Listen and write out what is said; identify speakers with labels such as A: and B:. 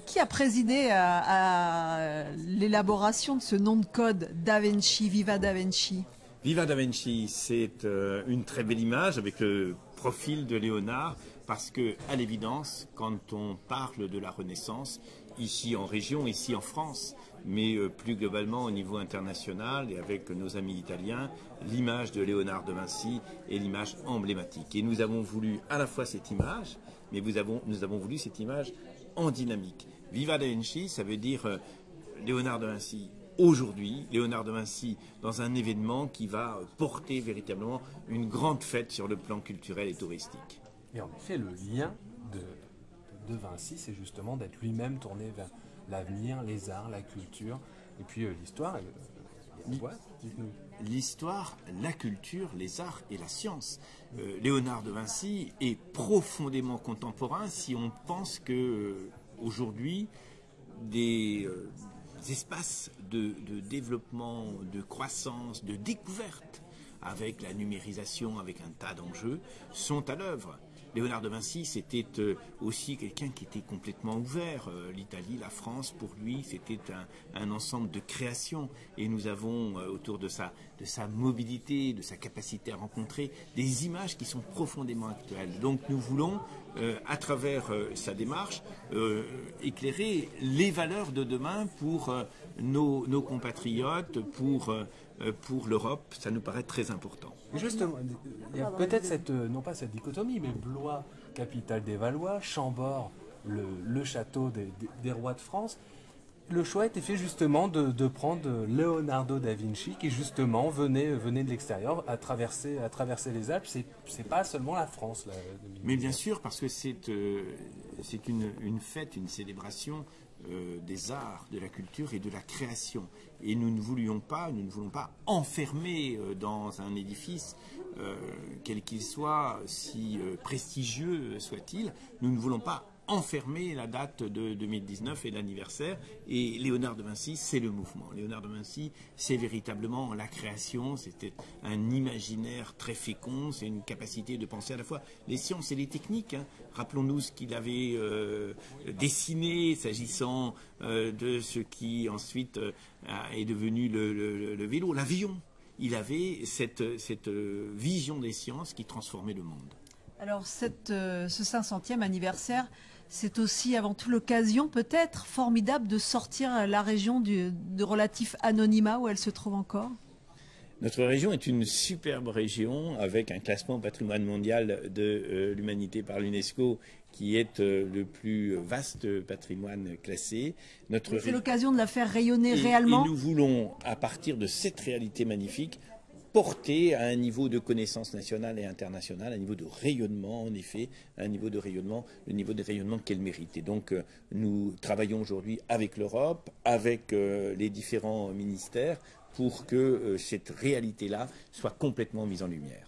A: Qui a présidé à l'élaboration de ce nom de code Da Vinci, Viva Da Vinci?
B: Viva Da Vinci, c'est une très belle image avec le profil de Léonard, parce que, à l'évidence, quand on parle de la Renaissance, ici en région, ici en France, mais plus globalement au niveau international et avec nos amis italiens, l'image de Léonard de Vinci est l'image emblématique. Et nous avons voulu à la fois cette image, mais nous avons voulu cette image en dynamique. Viva Da Vinci, ça veut dire Léonard de Vinci aujourd'hui, Léonard de Vinci dans un événement qui va porter véritablement une grande fête sur le plan culturel et touristique.
C: Et en effet, le lien de Vinci, c'est justement d'être lui-même tourné vers l'avenir, les arts, la culture, et puis l'histoire.
B: L'histoire, la culture, les arts et la science. Léonard de Vinci est profondément contemporain si on pense que aujourd'hui des espaces de développement, de croissance, de découverte avec la numérisation, avec un tas d'enjeux, sont à l'œuvre. Léonard de Vinci, c'était aussi quelqu'un qui était complètement ouvert. L'Italie, la France, pour lui, c'était un ensemble de créations. Et nous avons, autour de sa mobilité, de sa capacité à rencontrer, des images qui sont profondément actuelles. Donc nous voulons, à travers sa démarche, éclairer les valeurs de demain pour nos compatriotes, pour l'Europe. Ça nous paraît très important.
C: Justement, il y a peut-être cette, non pas cette dichotomie, mais Blois, capitale des Valois, Chambord, le château des rois de France. Le choix a été fait justement de prendre Leonardo da Vinci, qui justement venait de l'extérieur, à traverser les Alpes. C'est pas seulement la France. Là,
B: mais bien sûr, parce que c'est une fête, une célébration des arts, de la culture et de la création. Et nous ne voulons pas enfermer dans un édifice, quel qu'il soit, si prestigieux soit-il, nous ne voulons pas enfermer la date de 2019 et l'anniversaire. Et Léonard de Vinci, c'est le mouvement. Léonard de Vinci, c'est véritablement la création, c'était un imaginaire très fécond, c'est une capacité de penser à la fois les sciences et les techniques. Hein. Rappelons-nous ce qu'il avait dessiné s'agissant de ce qui ensuite est devenu le vélo, l'avion. Il avait cette vision des sciences qui transformait le monde.
A: Alors ce 500e anniversaire, c'est aussi avant tout l'occasion peut-être formidable de sortir la région de relatif anonymat où elle se trouve encore.
B: Notre région est une superbe région avec un classement patrimoine mondial de l'humanité par l'UNESCO qui est le plus vaste patrimoine classé.
A: C'est l'occasion de la faire rayonner réellement.
B: Et nous voulons, à partir de cette réalité magnifique, porter à un niveau de connaissance nationale et internationale, un niveau de rayonnement, en effet, un niveau de rayonnement, le niveau de rayonnement qu'elle mérite. Et donc, nous travaillons aujourd'hui avec l'Europe, avec les différents ministères, pour que cette réalité-là soit complètement mise en lumière.